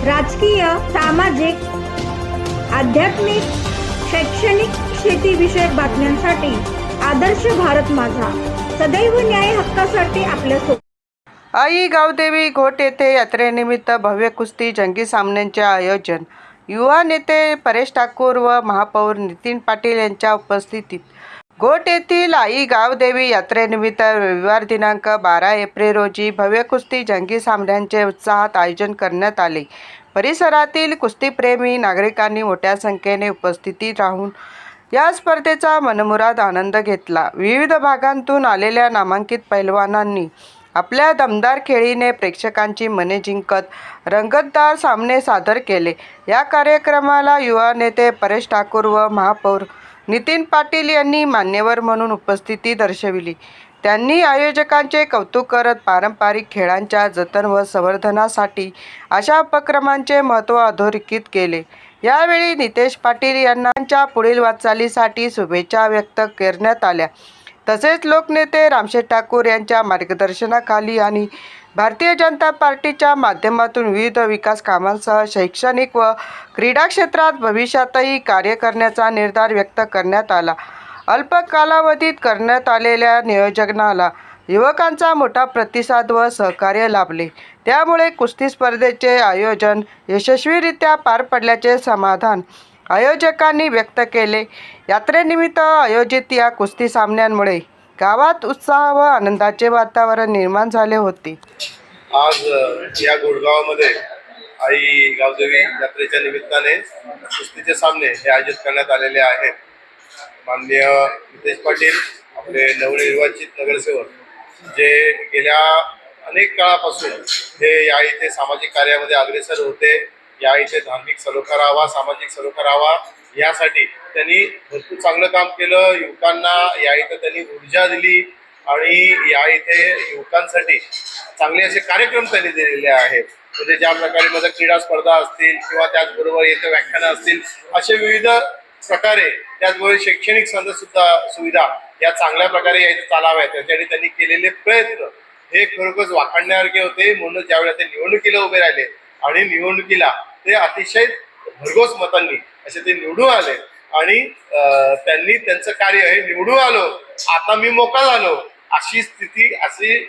राजकीय, सामाजिक, आध्यात्मिक, शैक्षणिक, शेतीविषयक बातम्यांसाठी आदर्श भारत माझा सदैव न्याय हक्कासाठी आपल्यासोबत. आई गावदेवी घोट येथे यात्रेनिमित्त भव्य कुस्ती जंगी सामन्यांचे आयोजन. युवा नेते परेश ठाकूर व महापौर नितीन पाटील यांच्या उपस्थितीत घोट येथील आई गावदेवी यात्रेनिमित्त रविवार दिनांक 12 एप्रिल रोजी भव्य कुस्ती जंगी सामन्यांचे उत्साहात आयोजन करण्यात आले. परिसरातील कुस्तीप्रेमी नागरिकांनी मोठ्या संख्येने उपस्थिती राहून या स्पर्धेचा मनमुराद आनंद घेतला. विविध भागांतून आलेल्या नामांकित पैलवानांनी आपल्या दमदार खेळीने प्रेक्षकांची मने जिंकत रंगतदार सामने सादर केले. या कार्यक्रमाला युवा नेते परेश ठाकूर व महापौर नितीन पाटील यांनी मान्यवर म्हणून उपस्थिती दर्शविली. त्यांनी आयोजकांचे कौतुक करत पारंपरिक खेळांच्या जतन व संवर्धनासाठी अशा उपक्रमांचे महत्त्व अधोरेखित केले. यावेळी नितेश पाटील यांना पुढील वाटचालीसाठी शुभेच्छा व्यक्त करण्यात आल्या. तसेच लोकनेते रामशेठ ठाकूर यांच्या मार्गदर्शनाखाली आणि भारतीय जनता पार्टीच्या माध्यमातून विविध विकास कामांसह शैक्षणिक व क्रीडा क्षेत्रात भविष्यातही कार्य करण्याचा निर्धार व्यक्त करण्यात आला. अल्प कालावधीत करण्यात आलेल्या नियोजनाला युवकांचा मोठा प्रतिसाद व सहकार्य लाभले. त्यामुळे कुस्ती स्पर्धेचे आयोजन यशस्वीरित्या पार पडल्याचे समाधान आयोजकांनी व्यक्त केले. यात्रेनिमित्त आयोजित या कुस्ती सामन्यांमुळे गावात उत्साह व आनंदाचे वातावरण निर्माण झाले होते. आज या गोडगावामध्ये आई गावदेवी यात्रेच्या निमित्ताने कुस्तीचे सामने हे आयोजित करण्यात आलेले आहेत. माननीय नितेश पाटील आपले नवनिर्वाचित नगरसेवक जे गेल्या अनेक काळापासून हे या इथे सामाजिक कार्यामध्ये अग्रेसर होते. या इथे धार्मिक सलोखा राहावा, सामाजिक सलोखा राहावा यासाठी त्यांनी भरपूर चांगलं काम केलं. युवकांना या इथे त्यांनी ऊर्जा दिली आणि या इथे युवकांसाठी चांगले असे कार्यक्रम त्यांनी दिलेले आहेत. म्हणजे ज्या प्रकारे माझ्या क्रीडा स्पर्धा असतील किंवा त्याचबरोबर येथे व्याख्यानं असतील, असे विविध प्रकारे त्याचबरोबर शैक्षणिक सुविधा या चांगल्या प्रकारे या इथे चालाव्यात त्यासाठी त्यांनी केलेले प्रयत्न हे खरोखरच वाखाणण्यासारखे होते. म्हणून ज्यावेळेला ते निवडणुकीला उभे राहिले आणि निवडणुकीला ते अतिशय भरघोस मतांनी असे ते निवडून आले आणि त्यांनी त्यांचं कार्य हे निवडून आलो, आता मी मोकळा झालो अशी स्थिती, अशी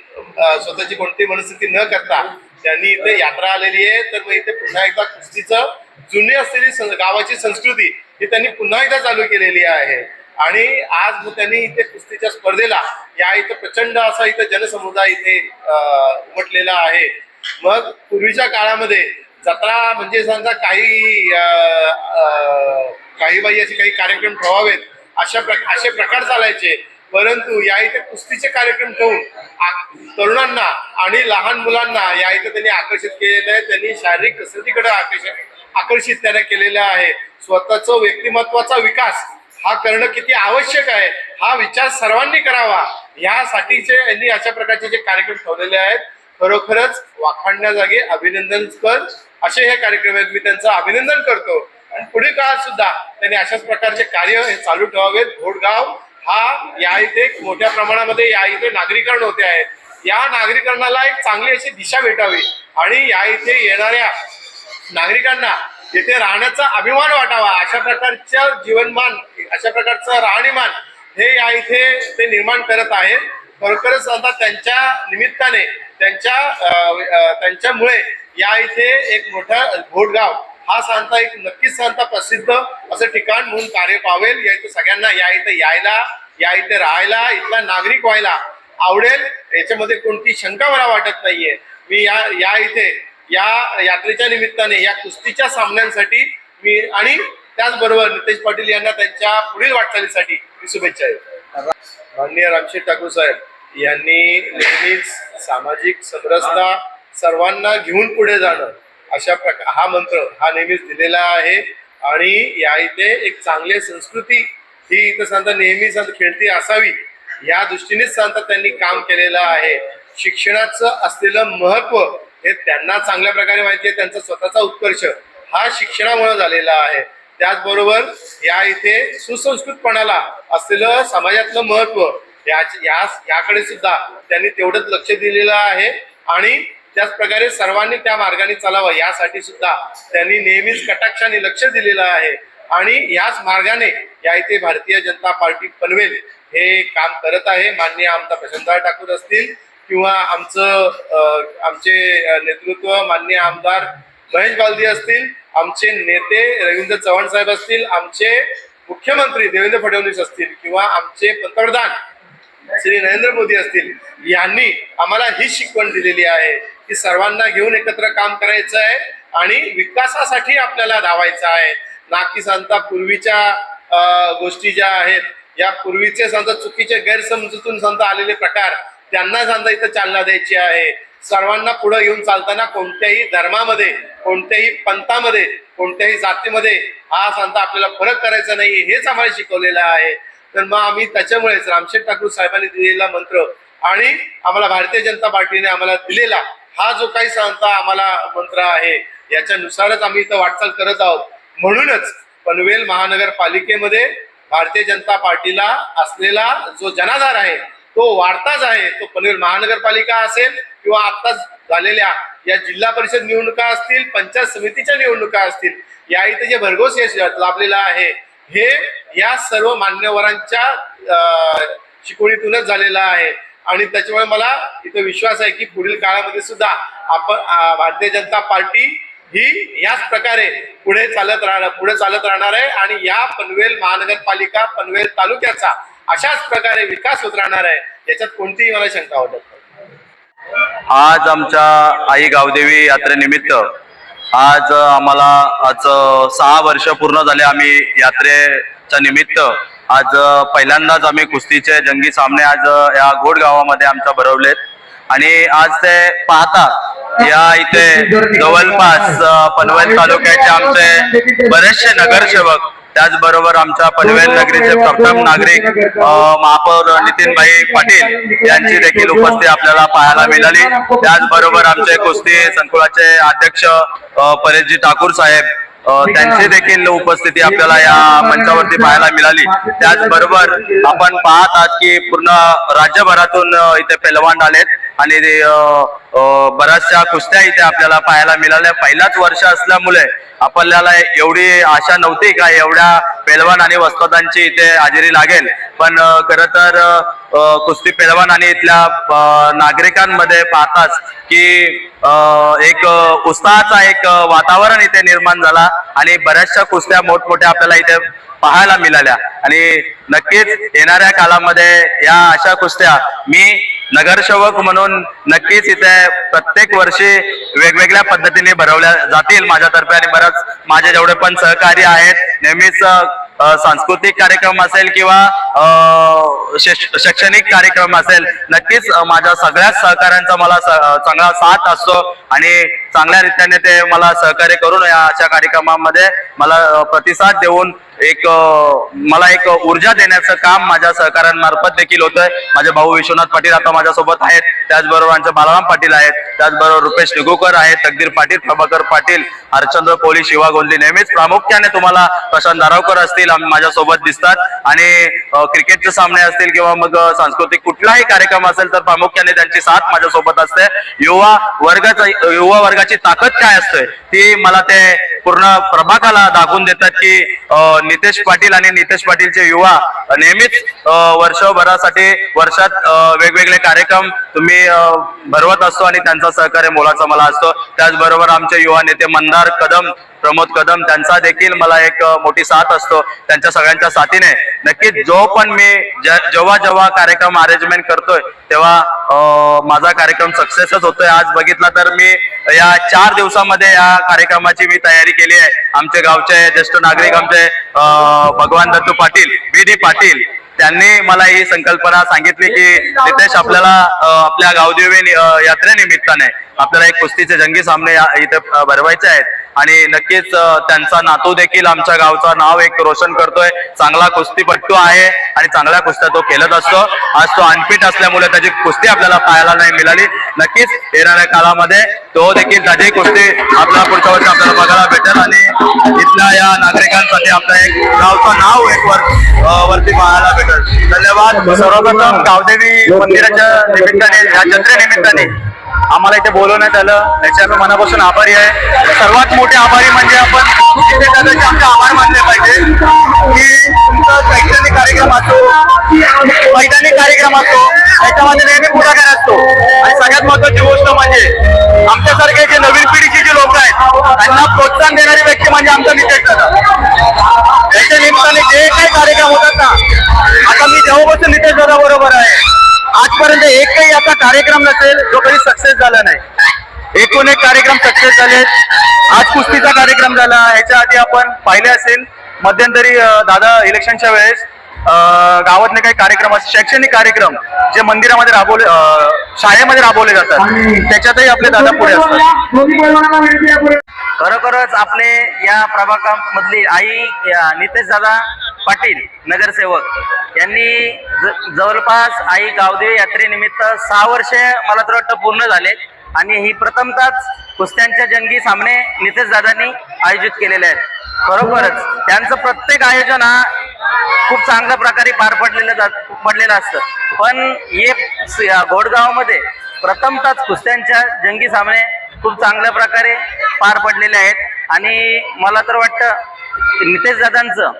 स्वतःची कोणती मनस्थिती न करता त्यांनी इथे यात्रा आलेली आहे. तर मग इथे पुन्हा एकदा कुस्तीचं जुनी असलेली गावाची संस्कृती ही त्यांनी पुन्हा एकदा चालू केलेली आहे. आणि आज त्यांनी इथे कुस्तीच्या स्पर्धेला या इथे प्रचंड असा इथे जनसमुदाय इथे उमटलेला आहे. मग पूर्वीच्या काळामध्ये जत्रा म्हणजे समजा काही बाई असे काही कार्यक्रम ठेवावेत असे प्रकार चालायचे. परंतु या इथे कुस्तीचे कार्यक्रम ठेवून तरुणांना आणि लहान मुलांना या इथे त्यांनी आकर्षित केलेलं आहे. त्यांनी शारीरिक कसरतीकडे आकर्षित त्यांना केलेलं आहे. स्वतःचं व्यक्तिमत्वाचा विकास हा करणं किती आवश्यक आहे हा विचार सर्वांनी करावा यासाठीचे यांनी अशा प्रकारचे जे कार्यक्रम ठेवलेले आहेत. खरोखरच वाखाणण्याजागे अभिनंदनस्पद असे हे कार्यक्रम आहेत. मी त्यांचं अभिनंदन करतो आणि पुढील काळात सुद्धा त्यांनी अशाच प्रकारचे कार्य हे चालू ठेवावेत. घोडगाव हा या इथे मोठ्या प्रमाणामध्ये या इथे नागरीकरण होते आहे. या नागरीकरणाला एक चांगली अशी दिशा भेटावी आणि या इथे येणाऱ्या नागरिकांना येथे राहण्याचा अभिमान वाटावा अशा प्रकारच्या जीवनमान, अशा प्रकारचं राहणीमान हे या इथे ते निर्माण करत आहेत. खरोखरच आता त्यांच्या निमित्ताने त्यांच्यामुळे या इथे एक मोठा घोडगाव हा सांगता एक नक्कीच सांगता प्रसिद्ध असं ठिकाण म्हणून कार्य पावेल. या इथे सगळ्यांना या इथे यायला, या इथे राहायला, इथला नागरिक व्हायला आवडेल याच्यामध्ये कोणती शंका मला वाटत नाहीये. मी या इथे या यात्रेच्या निमित्ताने या कुस्तीच्या सामन्यांसाठी मी आणि त्याचबरोबर नितेश पाटील यांना त्यांच्या पुढील वाटचालीसाठी मी शुभेच्छा देतो. माननीय रामशेठ ठाकूर साहेब यांनी नेहमीच सामाजिक समरसता, सर्वांना घेऊन पुढे जाणं अशा हा मंत्र हा नेहमीच दिलेला आहे. आणि या इथे एक चांगली संस्कृती ही इथं सांगता नेहमी खेळती असावी या दृष्टीनेच सांगता त्यांनी काम केलेलं आहे. शिक्षणाचं असलेलं महत्व हे त्यांना चांगल्या प्रकारे माहिती आहे. त्यांचा स्वतःचा उत्कर्ष हा शिक्षणामुळे झालेला आहे. त्याचबरोबर या इथे सुसंस्कृतपणाला असलेलं समाजातलं महत्व याकडे सुद्धा त्यांनी तेवढंच लक्ष दिलेलं आहे. आणि त्याच प्रकारे सर्वांनी त्या मार्गाने चालावं यासाठी सुद्धा त्यांनी नेहमीच कटाक्षाने लक्ष दिलेलं आहे आणि याच मार्गाने या इथे भारतीय जनता पार्टी पनवेल हे काम करत आहे. माननीय आमदार प्रशांतदादा ठाकूर असतील किंवा आमचे नेतृत्व माननीय आमदार महेश बालदी असतील, आमचे नेते रवींद्र चव्हाण साहेब असतील, आमचे मुख्यमंत्री देवेंद्र फडणवीस असतील किंवा आमचे पंतप्रधान श्री नरेंद्र मोदी असतील, यांनी आम्हाला ही शिकवण दिलेली आहे की सर्वांना घेऊन एकत्र काम करायचं आहे आणि विकासासाठी आपल्याला धावायचं आहे. ना की सांगता पूर्वीच्या गोष्टी ज्या आहेत या पूर्वीचे सांगता चुकीचे गैरसमजूतून सांगता आलेले प्रकार त्यांना सांगता इथं चालना द्यायची आहे. सर्वांना पुढे घेऊन चालताना कोणत्याही धर्मामध्ये, कोणत्याही पंथामध्ये, कोणत्याही जातीमध्ये हा सांगता आपल्याला फरक करायचा नाही हेच आम्हाला शिकवलेलं आहे. तर मग आम्ही त्याच्यामुळेच रामशेठ ठाकूर साहेबांनी दिलेला मंत्र आणि आम्हाला भारतीय जनता पार्टीने आम्हाला दिलेला हा जो काही सांगता आम्हाला मंत्र आहे याच्यानुसारच आम्ही इथं वाटचाल करत आहोत. म्हणूनच पनवेल महानगरपालिकेमध्ये भारतीय जनता पार्टीला असलेला जो जनाधार आहे तो वाढताच आहे. तो पनवेल महानगरपालिका असेल किंवा आत्ताच झालेल्या या जिल्हा परिषद निवडणुका असतील, पंचायत समितीच्या निवडणुका असतील, या इथे जे भरघोस यश लाभलेलं आहे हे या सर्व मान्यवरांच्या शिकवणीतूनच झालेलं आहे. आणि त्याच्यामुळे मला इथं विश्वास आहे की पुढील काळामध्ये सुद्धा आपण भारतीय जनता पार्टी ही याच प्रकारे पुढे चालत राहणार आहे आणि या पनवेल महानगरपालिका पनवेल तालुक्याचा अशाच प्रकारे विकास होत राहणार आहे, याच्यात कोणतीही मला शंका वाटत नाही. आज आमच्या आई गावदेवी यात्रेनिमित्त आज आम्हाला 6 वर्ष पूर्ण झाले. आम्ही यात्रेच्या निमित्त आज पहिल्यांदाच आम्ही कुस्तीचे जंगी सामने आज या घोड गावामध्ये आमच्या भरवलेत आणि आज ते पाहता या इथे जवळपास पनवेल तालुक्याचे आमचे बरेचसे नगरसेवक, त्याचबरोबर आमच्या पनवेल नगरीचे प्रथम नागरिक महापौर नितीनभाई पाटील यांची देखील उपस्थिती आपल्याला पाहायला मिळाली. त्याचबरोबर आमचे कुस्ती संकुलाचे अध्यक्ष परेशजी ठाकूर साहेब त्यांची देखील उपस्थिती आपल्याला या मंचावरती पाहायला मिळाली. त्याचबरोबर आपण पाहत आहात की पूर्ण राज्यभरातून इथे पैलवान आलेत आणि बऱ्याचशा कुस्त्या इथे आपल्याला पाहायला मिळाल्या. पहिलाच वर्ष असल्यामुळे आपल्याला एवढी आशा नव्हती का एवढ्या पैलवान आणि वस्तादांची इथे हजेरी लागेल, पण खरं तर कुस्ती पैलवान आणि इथल्या नागरिकांमध्ये पाहताच की एक उत्साहाचा एक वातावरण इथे निर्माण झाला आणि बऱ्याचशा कुस्त्या मोठमोठ्या आपल्याला इथे पाहायला मिळाल्या. आणि नक्कीच येणाऱ्या काळामध्ये या अशा कुस्त्या मी नगरसेवक म्हणून नक्कीच इथे प्रत्येक वर्षी वेगवेगळ्या पद्धतीने भरवल्या जातील माझ्यातर्फे आणि बरंच माझे जेवढे पण सहकारी आहेत नेहमीच सांस्कृतिक कार्यक्रम असेल किंवा शैक्षणिक कार्यक्रम असेल, नक्कीच माझ्या सगळ्याच सहकाऱ्यांचा मला चांगला साथ असतो आणि चांगल्या रीतीने ते मला सहकार्य करून या अशा कार्यक्रमामध्ये मला प्रतिसाद देऊन मला एक ऊर्जा देण्याचं काम माझ्या सहकाऱ्यांमार्फत देखील होतंय. माझे भाऊ विश्वनाथ पाटील आता माझ्यासोबत आहेत, त्याचबरोबर आमचे बालाराम पाटील आहेत, त्याचबरोबर रुपेश निगुकर आहेत, तकदीर पाटील, प्रभाकर पाटील, हरचंद्र कोळी, शिवा गोंदी. नेहमीच प्रामुख्याने तुम्हाला प्रशांत दारावकर असतील माझ्यासोबत दिसतात आणि क्रिकेटचे सामने असतील किंवा मग सांस्कृतिक कुठलाही कार्यक्रम असेल तर प्रामुख्याने त्यांची साथ माझ्यासोबत असते. युवा वर्गाची ताकद काय असते ती मला ते पूर्ण प्रभागाला दाखवून देतात की नितेश पाटील आणि नितेश पाटीलचे युवा नेहमीच वर्षात वेगवेगळे कार्यक्रम तुम्ही भरवत असतो आणि त्यांचा सहकार्य मोलाचा मला असतो. त्याचबरोबर आमचे युवा नेते मंदार कदम, प्रमोद कदम, त्यांचा देखील मला एक मोठी साथ असतो. त्यांच्या सगळ्यांच्या साथीने नक्कीच जो पण मी जेव्हा कार्यक्रम अरेंजमेंट करतोय तेव्हा माझा कार्यक्रम सक्सेसच होतोय. आज बघितला तर मी या 4 दिवसामध्ये या कार्यक्रमाची मी तयारी केली आहे. आमचे गावचे ज्येष्ठ नागरिक आमचे भगवान दत्तू पाटील, BD पाटील, त्यांनी मला ही संकल्पना सांगितली की नितेश आपल्याला आपल्या गावदेवी यात्रेनिमित्ताने आपल्याला एक कुस्तीचे जंगी सामने इथे भरवायचे आहेत आणि नक्कीच त्यांचा नातू देखील आमच्या गावचं नाव एक रोशन करतोय. चांगला कुस्तीपट्टू आहे आणि चांगल्या कुस्त्या तो खेळत असतो. आज तो अनफिट असल्यामुळे त्याची कुस्ती आपल्याला पाहायला नाही मिळाली. नक्कीच येणाऱ्या काळामध्ये तो देखील त्याची कुस्ती आपल्याला पुढच्या वर्षी आपल्याला बघायला भेटेल आणि इथल्या या नागरिकांसाठी आपला एक गावचं नाव एक वरती पाहायला भेटल. धन्यवाद. सर्वप्रथम गावदेवी मंदिराच्या निमित्ताने या जत्रेनिमित्ताने आम्हाला इथे बोलवण्यात आलं, त्याचे आम्ही मनापासून आभारी आहे. सर्वात मोठे आभारी म्हणजे आपण इथे दादाचे आमचे आभार मानले पाहिजे की तुमचा शैक्षणिक कार्यक्रम असो, मैदानी कार्यक्रम असो, त्याच्यामध्ये नेहमी पुढाकार असतो. आणि सगळ्यात महत्वाची गोष्ट म्हणजे आमच्यासारखे जे नवीन पिढीची जी लोक आहेत त्यांना प्रोत्साहन देणारी व्यक्ती म्हणजे आमचा नितेश दादा. त्याच्या निमित्ताने जे काही कार्यक्रम होतात ना, आता मी जेव्हापासून नितेश दादा बरोबर आहे, आजपर्यंत एकही असा कार्यक्रम नसेल जो कधी सक्सेस झाला नाही. एकूण एक कार्यक्रम सक्सेस झाले. आज कुस्तीचा कार्यक्रम झाला, ह्याच्या आधी आपण पाहिले असेल मध्यंतरी दादा इलेक्शनच्या वेळेस गावातले काही कार्यक्रम असतात, शैक्षणिक कार्यक्रम जे मंदिरामध्ये राबवले, शाळेमध्ये राबवले जातात, त्याच्यातही आपले दादा पुढे असतात. खरोखरच आपले या प्रभागामधली आई नितेश दादा पाटील नगरसेवक यांनी जवळपास आई गावदेवी यात्रेनिमित्त 6 वर्षे मला तर वाटतं पूर्ण झाले. आणि ही प्रथमतःच कुस्त्यांच्या जंगी सामने नितेश दादांनी आयोजित केलेले आहेत. खरोखरच त्यांचं प्रत्येक आयोजन हा खूप चांगल्या प्रकारे पार पडलेलं असतं. पण हे घोडगावमध्ये प्रथमतःच कुस्त्यांच्या जंगी सामने खूप चांगल्या प्रकारे पार पडलेले आहेत. आणि मला तर वाटतं नितेश दादांचं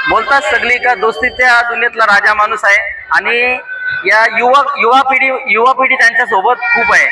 बोलतात सगळी का दोस्तीच्या दुनियेतला राजा माणूस आहे. आणि या युवा पिढी त्यांच्या सोबत खूप आहे.